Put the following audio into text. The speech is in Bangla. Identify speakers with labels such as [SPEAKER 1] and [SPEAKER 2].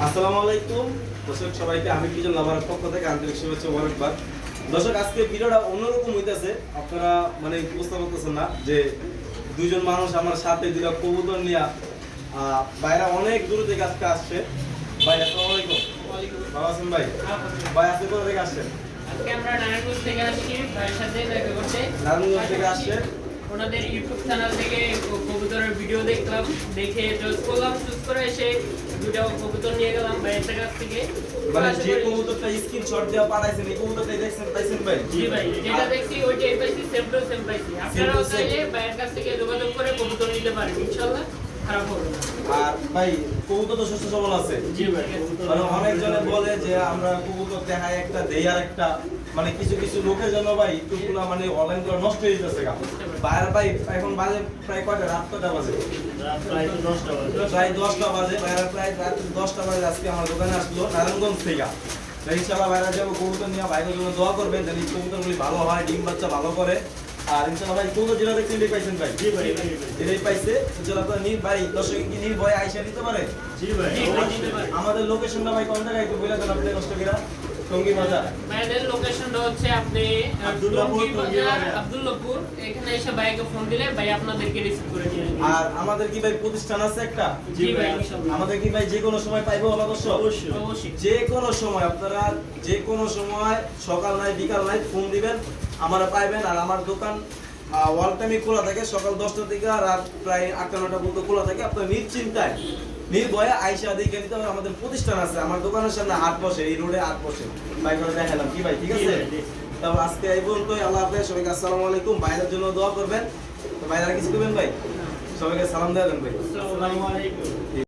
[SPEAKER 1] আসসালামু আলাইকুম দর্শক সবাইকে আমি বিজন লাভার পক্ষ থেকে আন্তরিক শুভেচ্ছা ও মোবারকবাদ। দর্শক আজকে ভিডিওটা অন্যরকম হইতেছে, আপনারা মানে বুঝতে পারতেছেন না যে দুইজন মানুষ আমার সাথে দুইটা কবুতর নিয়ে বাইরে অনেক দূর থেকে আজকে আসছে। ভাই আসসালামু আলাইকুম। ভালো আছেন ভাই? ভাই আজকে কোথা থেকে আসছেন?
[SPEAKER 2] আজকে আমরা নারায়ণগঞ্জ থেকে আসছি, ভাইয়ের সাথে দেখা করতে।
[SPEAKER 1] নারায়ণগঞ্জ থেকে আসছে।
[SPEAKER 2] ওনাদের ইউটিউব চ্যানেল থেকে কবুতরের ভিডিও দেখলাম, দেখে চয়েস করলাম, চুজ করে এসে দুটো কবুতর নিয়ে গেলাম ভাইয়ের কাছ থেকে।
[SPEAKER 1] মানে যে কবুতরটা স্ক্রিনশট দেওয়া পাঠাইছেন এই কবুতরটাই দেখছেন পাইছেন ভাই?
[SPEAKER 2] জি ভাই, যেটা দেখছি ওইটাই পাইছি, সেম টু সেম পাইছি। আপনারাও চাইলে ভাইয়ের কাছ থেকে যোগাযোগ করে কবুতর নিতে পারেন, ইনশাআল্লাহ খারাপ হবে না। আর
[SPEAKER 1] ভাই কবুতর তো সুস্থ সবল আছে?
[SPEAKER 2] জি ভাই,
[SPEAKER 1] মানে অনেকজনে বলে যে আমরা কবুতর দেখায় একটা দেই আর একটা, মানে কিছু কিছু লোকের জন্য ভাই ইউটিউবগুলো মানে অনলাইন করে নষ্ট হয়ে যাচ্ছে গা। বাইরে ভাই এখন বাজে প্রায় কয়টা? রাত কয়টা বাজে?
[SPEAKER 2] প্রায় 10টা বাজে।
[SPEAKER 1] প্রায় 10টা বাজে। বাইরে প্রায় রাত 10টা বাজে আজকে আমার দোকানে আসলো নারায়ণগঞ্জ থেকে। ইনশাআল্লাহ বাইরে যাবো কবুতর নিয়ে, ভাইদের জন্য দোয়া করবেন যেন কবুতরগুলি ভালো হয়, ডিম বাচ্চা ভালো করে। আর ইনশাআল্লাহ ভাই কবুতর যেটা দেখছেন এটাই পাইছেন ভাই?
[SPEAKER 2] জি ভাই,
[SPEAKER 1] এটাই পাইছে। ইনশাআল্লাহ আপনারা ভাই দর্শক কি নির্ভয়ে আইসা নিতে পারে?
[SPEAKER 2] জি ভাই, নিতে পারে।
[SPEAKER 1] আমাদের লোকেশনটা ভাই কোন জায়গায় একটু বলে দেন আপনি দর্শকেরা। টঙ্গী বাজার।
[SPEAKER 2] ভাইদের লোকেশনটা হচ্ছে আপনি
[SPEAKER 1] আব্দুল্লাহপুর,
[SPEAKER 2] টঙ্গী বাজার, আব্দুল্লাহপুর। এখানে এসে ভাইকে ফোন দিলে ভাই আপনাদেরকে রিসিভ করে নিয়ে আসবে।
[SPEAKER 1] আর আমাদের কি ভাই প্রতিষ্ঠান আছে একটা?
[SPEAKER 2] জি ভাই, ইনশাআল্লাহ।
[SPEAKER 1] আমাদের কি ভাই যে কোনো সময় পাইবো আমরা দর্শক?
[SPEAKER 2] অবশ্যই, অবশ্যই।
[SPEAKER 1] যে কোনো সময় আপনারা যে কোনো সময় সকাল নাই বিকাল নাই ফোন দিবেন, আমরা পাইবেন। আর আমার দোকান ওয়াল টাইমে খোলা থাকে, সকাল 10টা থেকে রাত প্রায় 8টা-9টা পর্যন্ত খোলা থাকে। আপনার নিশ্চিন্তায় নির্ভয়ে আইসা দেখে নিতে হবে। আমাদের প্রতিষ্ঠান আছে, আমার দোকানের সামনে 8 বসে, এই রোডে 8 বসে। ভাই করে দেখালাম কি ভাই, ঠিক আছে? তারপর আজকে এই পর্যন্তই। আল্লাহ হাফেজ, সবাইকে আসসালামু আলাইকুম। ভাইদের জন্য দোয়া করবেন। তো ভাইরা কিছু করবেন ভাই? সবাইকে সালাম দেবেন ভাই।
[SPEAKER 2] আসসালামু আলাইকুম।